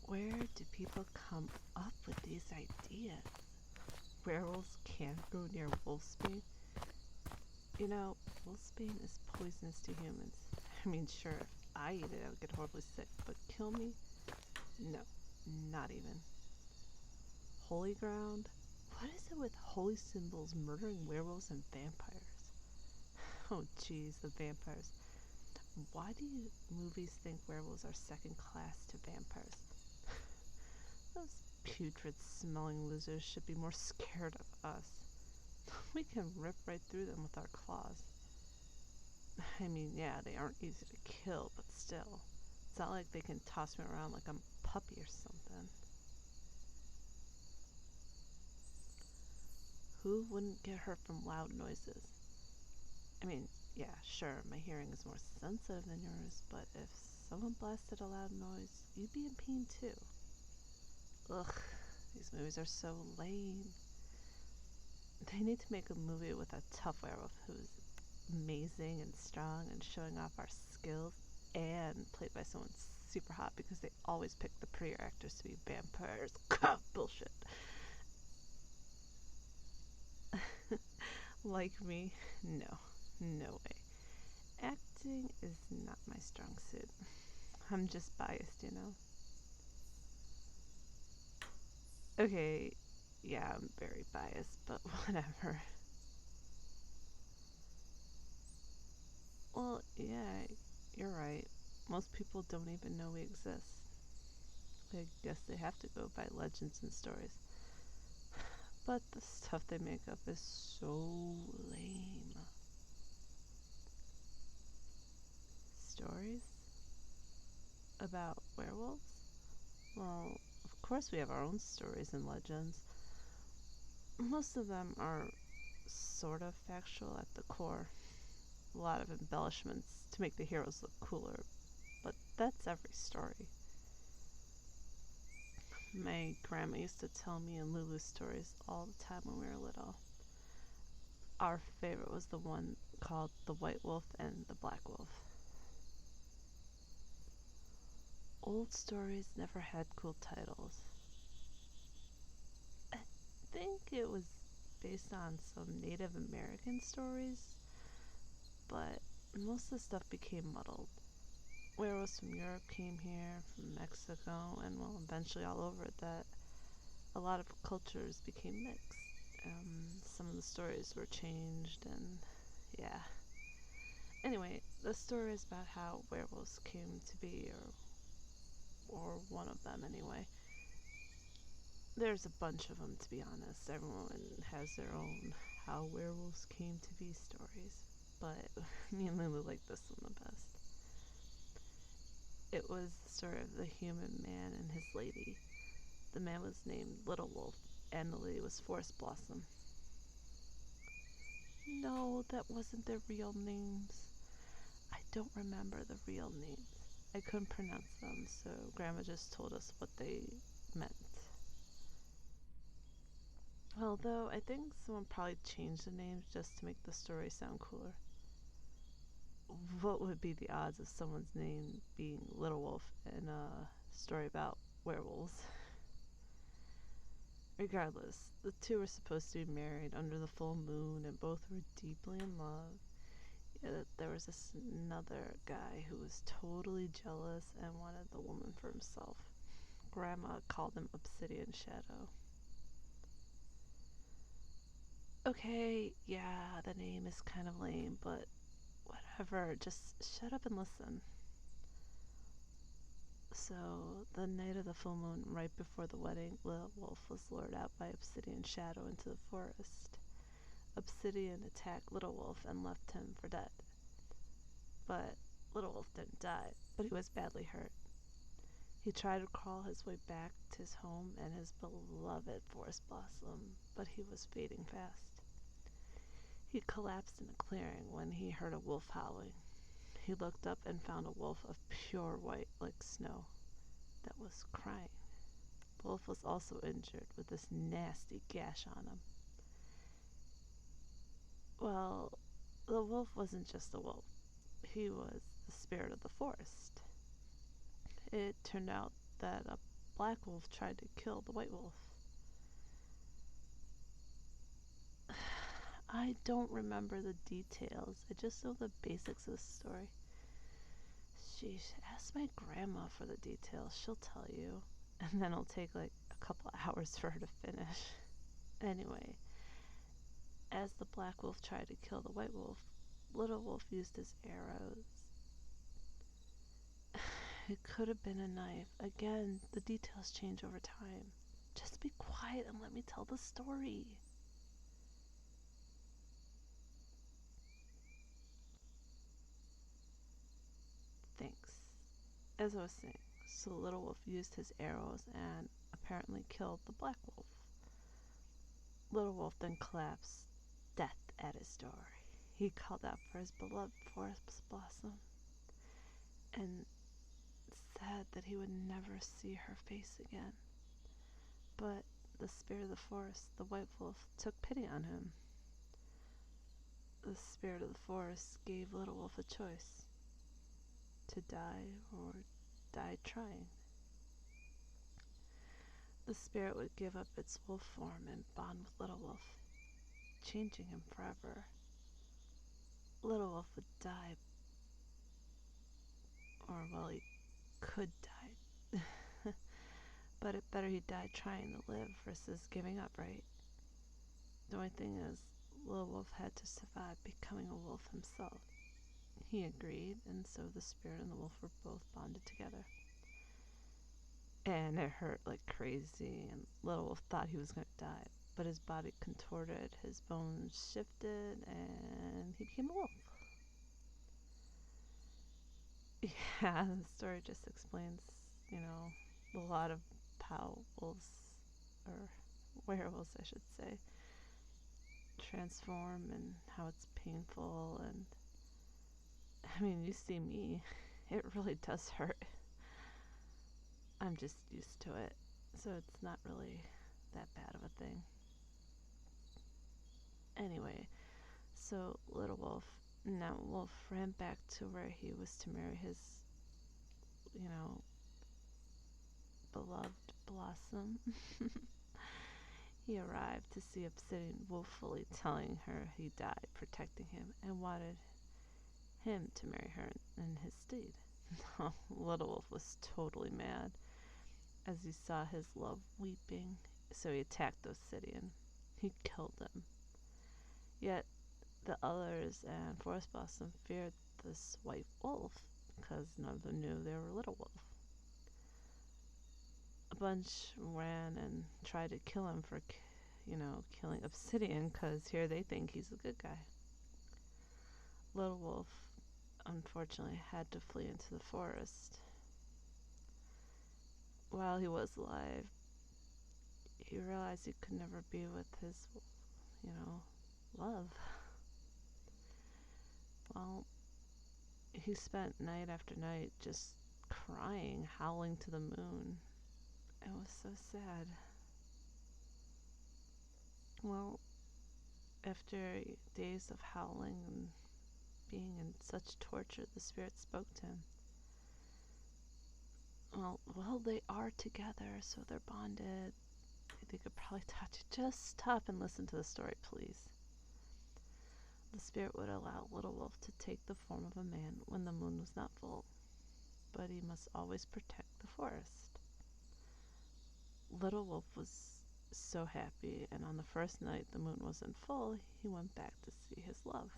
Where do people come up with these ideas? Werewolves can't go near wolfsbane? You know, wolfsbane is poisonous to humans. I mean, sure, if I eat it, I would get horribly sick, but kill me? No, not even. Holy ground? What is it with holy symbols murdering werewolves and vampires? Oh geez, the vampires. Why do you movies think werewolves are second class to vampires? Those putrid smelling losers should be more scared of us. We can rip right through them with our claws. I mean, yeah, they aren't easy to kill, but still. It's not like they can toss me around like I'm a puppy or something. Who wouldn't get hurt from loud noises? I mean, yeah, sure, my hearing is more sensitive than yours, but if someone blasted a loud noise, you'd be in pain too. Ugh, these movies are so lame. They need to make a movie with a tough werewolf who's amazing and strong and showing off our skills, and played by someone super hot, because they always pick the prettier actors to be vampires. Bullshit. Like me? No. No way. Acting is not my strong suit. I'm just biased, you know? Okay, yeah, I'm very biased, but whatever. Well, yeah, you're right. Most people don't even know we exist. I guess they have to go by legends and stories. But the stuff they make up is so lame. Stories? About werewolves? Well, of course we have our own stories and legends. Most of them are sort of factual at the core. A lot of embellishments to make the heroes look cooler, but that's every story. My grandma used to tell me and Lulu stories all the time when we were little. Our favorite was the one called The White Wolf and the Black Wolf. Old stories never had cool titles. I think it was based on some Native American stories, but most of the stuff became muddled. Werewolves from Europe came here, from Mexico, and well, eventually all over that a lot of cultures became mixed. Some of the stories were changed, and yeah. Anyway, the story is about how werewolves came to be, or one of them anyway. There's a bunch of them, to be honest. Everyone has their own how werewolves came to be stories, but me and Lulu like this one the best. It was the story of the human man and his lady. The man was named Little Wolf, and the lady was Forest Blossom. No, that wasn't their real names. I don't remember the real names. I couldn't pronounce them, so Grandma just told us what they meant. Although, I think someone probably changed the names just to make the story sound cooler. What would be the odds of someone's name being Little Wolf in a story about werewolves? Regardless, the two were supposed to be married under the full moon, and both were deeply in love. Yet there was this another guy who was totally jealous and wanted the woman for himself. Grandma called him Obsidian Shadow. Okay, yeah, the name is kind of lame, but whatever, just shut up and listen. So, the night of the full moon, right before the wedding, Little Wolf was lured out by Obsidian Shadow into the forest. Obsidian attacked Little Wolf and left him for dead. But Little Wolf didn't die, but he was badly hurt. He tried to crawl his way back to his home and his beloved Forest Blossom, but he was fading fast. He collapsed in a clearing when he heard a wolf howling. He looked up and found a wolf of pure white like snow that was crying. The wolf was also injured with this nasty gash on him. Well, the wolf wasn't just a wolf. He was the spirit of the forest. It turned out that a black wolf tried to kill the white wolf. I don't remember the details. I just know the basics of the story. Sheesh, ask my grandma for the details. She'll tell you. And then it'll take like a couple hours for her to finish. Anyway, as the black wolf tried to kill the white wolf, little wolf used his arrows. It could have been a knife. Again, the details change over time. Just be quiet and let me tell the story. Thanks. As I was saying, so little wolf used his arrows and apparently killed the black wolf. Little wolf then collapsed, death at his door. He called out for his beloved forest blossom and said that he would never see her face again. But the spirit of the forest, the white wolf, took pity on him. The spirit of the forest gave Little Wolf a choice: to die or die trying. The spirit would give up its wolf form and bond with Little Wolf, changing him forever. Little Wolf would die, or well, he could die. But it better he died trying to live versus giving up, right? The only thing is, Little Wolf had to survive becoming a wolf himself. He agreed, and so the spirit and the wolf were both bonded together. And it hurt like crazy, and Little Wolf thought he was going to die, but his body contorted, his bones shifted, and he became a wolf. Yeah, the story just explains, a lot of how wolves, or werewolves I should say, transform and how it's painful. And I mean, you see me, it really does hurt. I'm just used to it, so it's not really that bad of a thing. Anyway, so Little Wolf, now Wolf, ran back to where he was to marry his, beloved Blossom. He arrived to see Obsidian woefully telling her he died protecting him and wanted him to marry her in his stead. Little Wolf was totally mad as he saw his love weeping, so he attacked Obsidian. He killed him. Yet the others and Forest Blossom feared this white wolf because none of them knew they were Little Wolf. A bunch ran and tried to kill him for, killing Obsidian, because here they think he's a good guy. Little Wolf, unfortunately, had to flee into the forest. While he was alive, he realized he could never be with his, love. Well, he spent night after night just crying, howling to the moon. It was so sad. Well, after days of howling and being in such torture, the spirit spoke to him. Well, they are together, so they're bonded. They could probably touch it. Just stop and listen to the story, please. The spirit would allow Little Wolf to take the form of a man when the moon was not full, but he must always protect the forest. Little Wolf was so happy, and on the first night the moon wasn't full, he went back to see his love.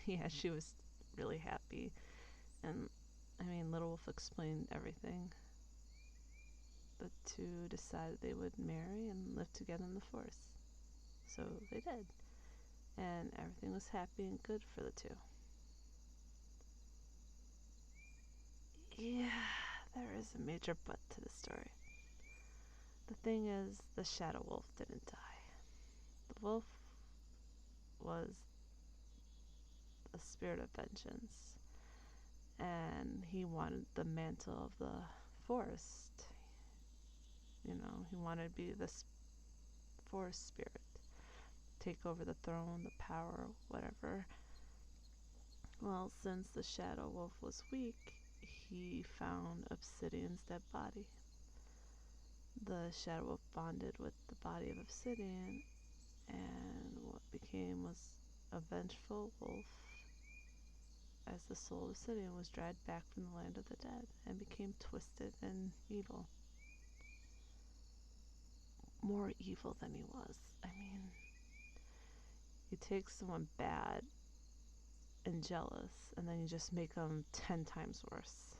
Yeah, she was really happy, and Little Wolf explained everything. The two decided they would marry and live together in the forest. So they did, and everything was happy and good for the two. Yeah, there is a major but to the story. The thing is, the Shadow Wolf didn't die. The wolf was a spirit of vengeance, and he wanted the mantle of the forest. He wanted to be the forest spirit, take over the throne, the power, whatever. Well, since the Shadow Wolf was weak, he found Obsidian's dead body. The shadow wolf bonded with the body of Obsidian, and what became was a vengeful wolf as the soul of Obsidian was dragged back from the land of the dead and became twisted and evil. More evil than he was. I mean, you take someone bad and jealous, and then you just make them 10 times worse.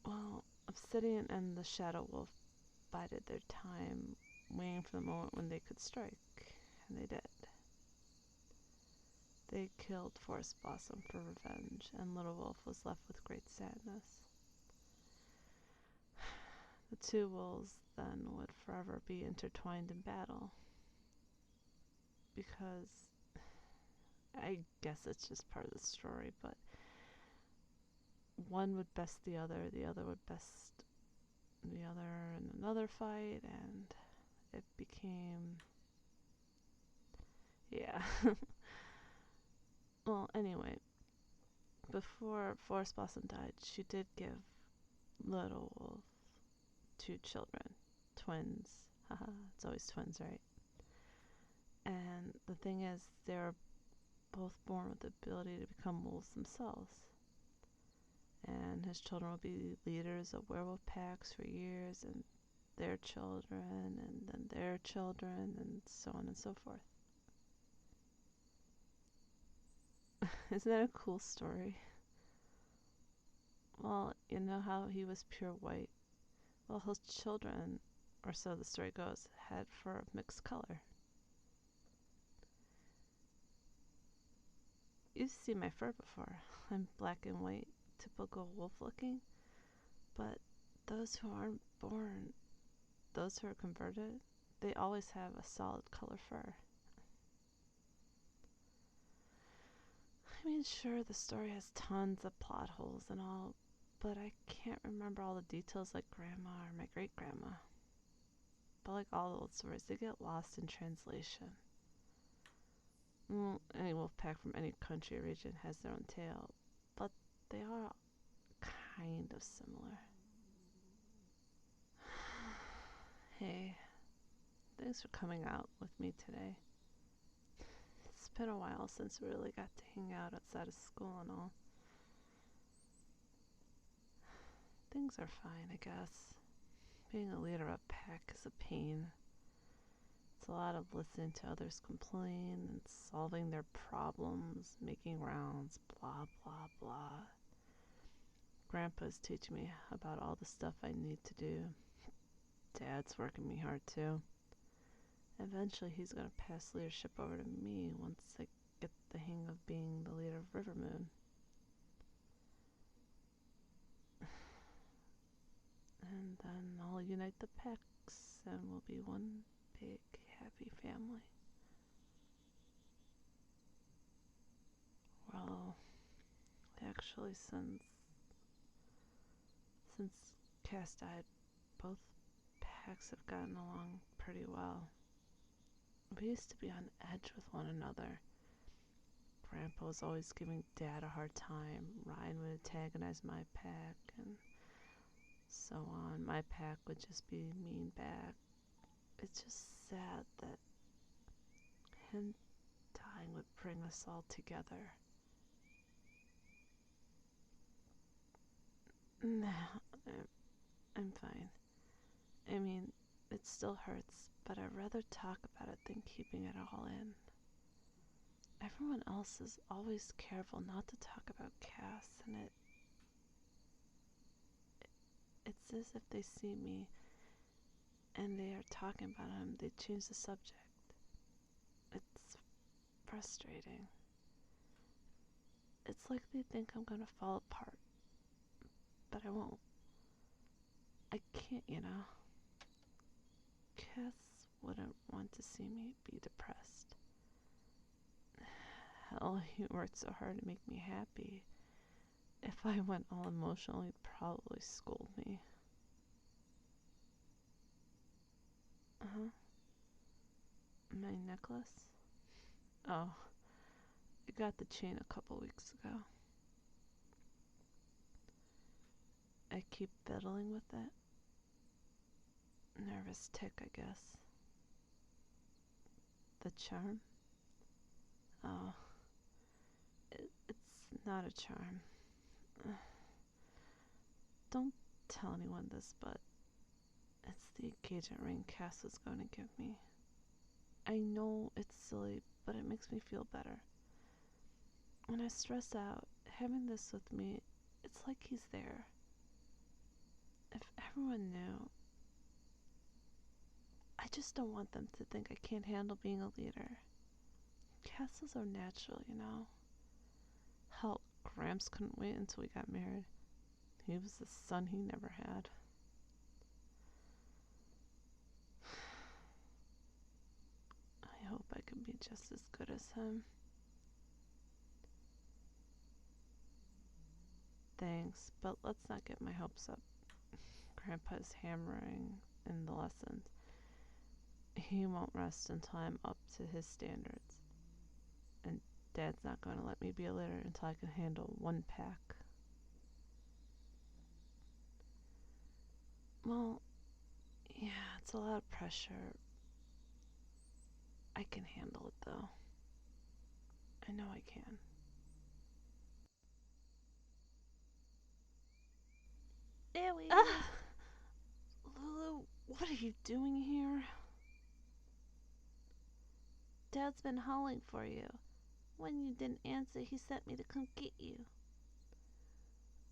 Well, Obsidian and the Shadow Wolf bided their time, waiting for the moment when they could strike, and they did. They killed Forest Blossom for revenge, and Little Wolf was left with great sadness. The two wolves then would forever be intertwined in battle, because I guess it's just part of the story, but one would best the other would best the other in another fight, and it became, yeah. Well, anyway, before Forest Blossom died, she did give Little Wolf 2 children, twins. Haha, it's always twins, right? And the thing is, they're both born with the ability to become wolves themselves. And his children will be leaders of werewolf packs for years, and their children, and then their children, and so on and so forth. Isn't that a cool story? Well, you know how he was pure white? Well, his children, or so the story goes, had fur of mixed color. You've seen my fur before. I'm black and white, typical wolf looking. But those who aren't born, those who are converted, they always have a solid color fur. I mean, sure, the story has tons of plot holes and all, but I can't remember all the details like Grandma or my great-grandma. But like all the old stories, they get lost in translation. Well, any wolf pack from any country or region has their own tale, but they are kind of similar. Hey, thanks for coming out with me today. It's been a while since we really got to hang out outside of school and all. Things are fine, I guess. Being a leader of a pack is a pain. It's a lot of listening to others complain and solving their problems, making rounds, blah, blah, blah. Grandpa's teaching me about all the stuff I need to do. Dad's working me hard too. Eventually he's going to pass leadership over to me once I get the hang of being the leader of Rivermoon. And then I'll unite the packs and we'll be one big happy family. Well, actually since Cass died, both packs have gotten along pretty well. We used to be on edge with one another. Grandpa was always giving Dad a hard time. Ryan would antagonize my pack, and so on. My pack would just be mean back. It's just sad that him dying would bring us all together. Nah, I'm fine. I mean, it still hurts, but I'd rather talk about it than keeping it all in. Everyone else is always careful not to talk about Cass, and it's as if they see me and they are talking about him, they change the subject. It's frustrating. It's like they think I'm gonna fall apart, but I won't. I can't, you know. Cass wouldn't want to see me be depressed. Hell, he worked so hard to make me happy. If I went all emotional, he'd probably scold me. Uh-huh. My necklace? Oh, I got the chain a couple weeks ago. I keep fiddling with it. Nervous tick, I guess. The charm? Oh, it's not a charm. Don't tell anyone this, but it's the engagement ring Cass was going to give me. I know it's silly, but it makes me feel better. When I stress out, having this with me, it's like he's there. If everyone knew. I just don't want them to think I can't handle being a leader. Castles are natural, you know. Hell, Gramps couldn't wait until we got married. He was the son he never had. I hope I can be just as good as him. Thanks, but let's not get my hopes up. Grandpa's hammering in the lessons. He won't rest until I'm up to his standards. And Dad's not going to let me be a leader until I can handle one pack. Well, yeah, it's a lot of pressure. I can handle it, though. I know I can. Aries! Ah! Lulu, what are you doing here? Dad's been howling for you. When you didn't answer, he sent me to come get you.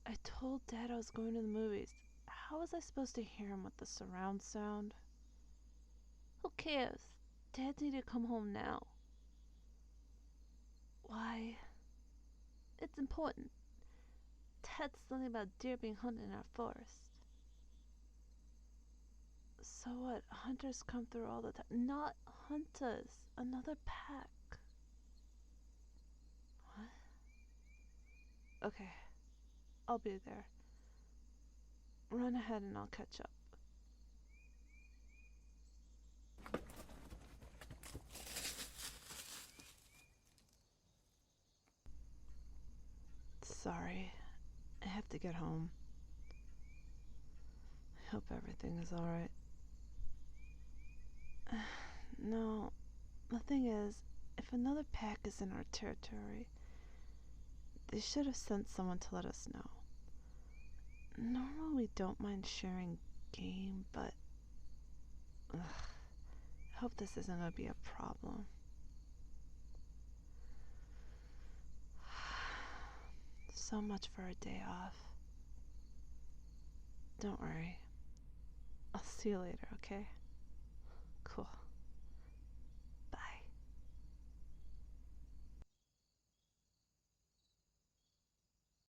I told Dad I was going to the movies. How was I supposed to hear him with the surround sound? Who cares? Dad needed to come home now. Why? It's important. Dad's something about deer being hunted in our forest. So what? Hunters come through all the time. Not hunters. Another pack. What? Okay. I'll be there. Run ahead and I'll catch up. Sorry. I have to get home. I hope everything is alright. No, the thing is, if another pack is in our territory, they should have sent someone to let us know. Normally we don't mind sharing game, but I hope this isn't going to be a problem. So much for a day off. Don't worry. I'll see you later, okay?